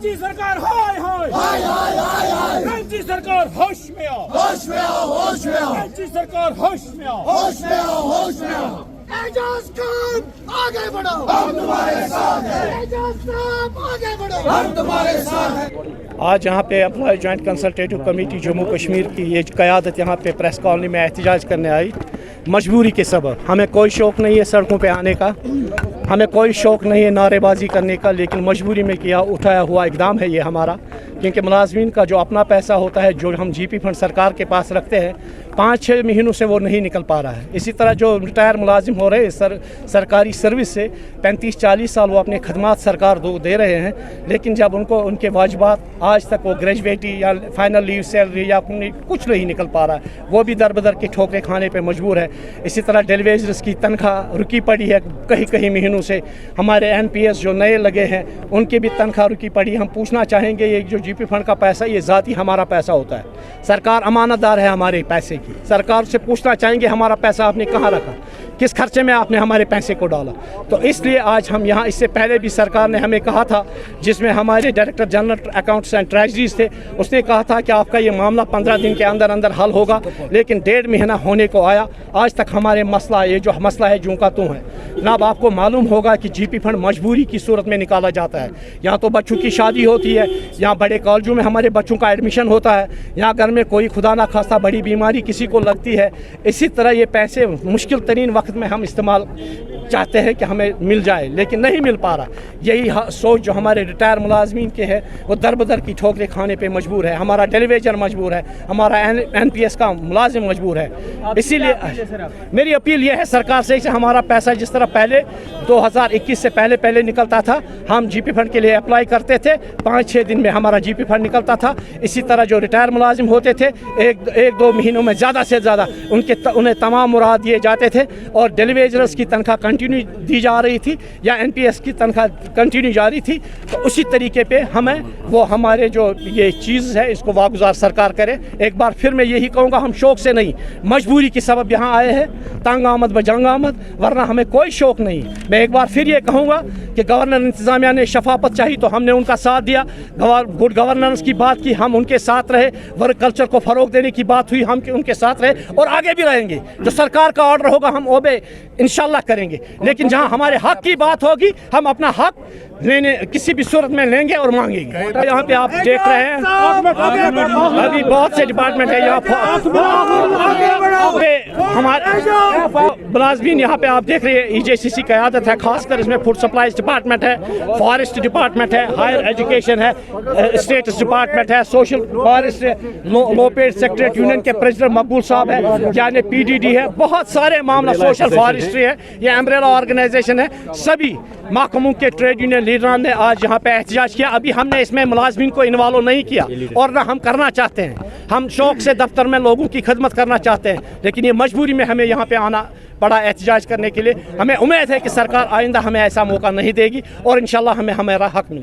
NG सरकार हाय हाय हाय हाय हाय हाय NG सरकार होश में आओ होश में आओ होश में आओ एनजी सरकार होश में आओ होश में आओ होश में आओ एजाज खान आगे बढ़ो हम तुम्हारे साथ हैं एजाज साहब आगे बढ़ो हम तुम्हारे साथ हैं। आज यहाँ पे employ joint consultative committee Jammu Kashmir की ये क़यादत यहाँ पे प्रेस कॉलोनी में एहतजाज करने आई मजबूरी के सबब। हमें कोई शौक़ नहीं है सड़कों पे आने का, हमें कोई शौक़ नहीं है नारेबाजी करने का, लेकिन मजबूरी में किया उठाया हुआ इक़दाम है ये हमारा, क्योंकि मुलाजमीन का जो अपना पैसा होता है जो हम जीपी फंड सरकार के पास रखते हैं 5-6 महीनों से वो नहीं निकल पा रहा है। इसी तरह जो रिटायर मुलाजिम हो रहे हैं सरकारी सर्विस से 35-40 साल वो अपने खदमात सरकार दे रहे हैं, लेकिन जब उनको उनके वाजिबात आज तक वो ग्रेजुएटी या फाइनल लीव सैलरी या कुछ नहीं निकल पा रहा है, वो भी दर बदर के ठोकरे खाने पर मजबूर है। इसी तरह डेलीवेजर्स की तनख्वाह रुकी पड़ी है कहीं महीनों से, हमारे NPS जो नए लगे हैं उनकी भी तनख्वाह रुकी पड़ी। हम पूछना चाहेंगे ये जो जीपी फंड का पैसा ये ज़ाती हमारा पैसा होता है, सरकार अमानतदार है हमारे पैसे की, सरकार से पूछना चाहेंगे हमारा पैसा आपने कहाँ रखा, किस खर्चे में आपने हमारे पैसे को डाला। तो इसलिए आज हम यहाँ, इससे पहले भी सरकार ने हमें कहा था, जिसमें हमारे director general accounts and treasuries थे, उसने कहा था कि आपका ये मामला 15 दिन के अंदर अंदर हल होगा, लेकिन 1.5 महीना होने को आया, आज तक हमारे ये जो मसला है जूं का त्यों है। जनाब आपको मालूम होगा कि जीपी फंड मजबूरी की सूरत में निकाला जाता है, यहाँ तो बच्चों की शादी होती है, यहाँ बड़े कॉलेजों में हमारे बच्चों का एडमिशन होता है, यहाँ घर में कोई खुदा ना खास्ता बड़ी बीमारी किसी को लगती है। इसी तरह ये पैसे मुश्किल तरीन वक्त में हम इस्तेमाल चाहते हैं कि हमें मिल जाए, लेकिन नहीं मिल पा रहा। यही सोच जो हमारे रिटायर मुलाजमीन के है वो दर बदर की ठोकरें खाने पे मजबूर है, हमारा डेलीवेजर मजबूर है, हमारा NPS का मुलाजिम मजबूर है। इसीलिए मेरी अपील ये है सरकार से कि हमारा पैसा जिस तरह पहले 2021 से पहले निकलता था, हम जीपी फंड के लिए अप्लाई करते थे, 5-6 दिन में हमारा जीपी फंड निकलता था। इसी तरह जो रिटायर मुलाजिम होते थे 1-2 महीनों में ज़्यादा से ज़्यादा उन्हें तमाम मुराद दिए जाते थे, और डेलीवेजर्स की तनख्वाह कंटिन्यू दी जा रही थी या NPS की तनख्वाह कंटिन्यू जारी थी। तो उसी तरीके पे हमें वो हमारे जो ये चीज़ है इसको वागुजार सरकार करे। एक बार फिर मैं यही कहूँगा, हम शौक़ से नहीं मजबूरी के सबब यहाँ आए हैं, तंग आमद बजंग आमद, वरना हमें कोई शौक़ नहीं। मैं एक बार फिर ये कहूँगा कि गवर्नर इंतज़ामिया ने शफाफत चाहिए तो हमने उनका साथ दिया, गुड गवर्नेंस की बात की, हम उनके साथ रहे, वर्क कल्चर को फ़रोग देने की बात हुई, हम उनके साथ रहे और आगे भी रहेंगे। जो सरकार का ऑर्डर होगा हम ओबे इंशाल्लाह करेंगे, लेकिन जहाँ हमारे हक की बात होगी हम अपना हक लेने किसी भी सूरत में लेंगे और मांगेंगे। यहाँ पे आप देख रहे हैं अभी बहुत से डिपार्टमेंट है यहाँ पे, हमारे मुलाजमीन यहाँ पे आप देख रहे हैं EJCC की आदत है, खासकर इसमें फूड सप्लाईज डिपार्टमेंट है, फॉरेस्ट डिपार्टमेंट है, हायर एजुकेशन है, स्टेट्स डिपार्टमेंट है, सोशल फॉरेस्ट लो पेड सेक्रेटरीट यूनियन के प्रेसिडेंट मकबूल साहब है, यानी PDD है, बहुत सारे मामला सोशल फॉरेस्ट्री है, ये अम्ब्रेला ऑर्गेनाइजेशन है। सभी महकमों के ट्रेड यूनियन लीडरान ने आज यहाँ पे एहतजाज किया। अभी हमने इसमें मुलाजमीन को इन्वॉल्व नहीं किया और ना हम करना चाहते हैं, हम शौक़ से दफ्तर में लोगों की खिदमत करना चाहते हैं, लेकिन ये मजबूरी में हमें यहाँ पे आना पड़ा एहतजाज करने के लिए। हमें उम्मीद है कि सरकार आइंदा हमें ऐसा मौका नहीं देगी और इंशाल्लाह हमें हमारा हक मिलेगा।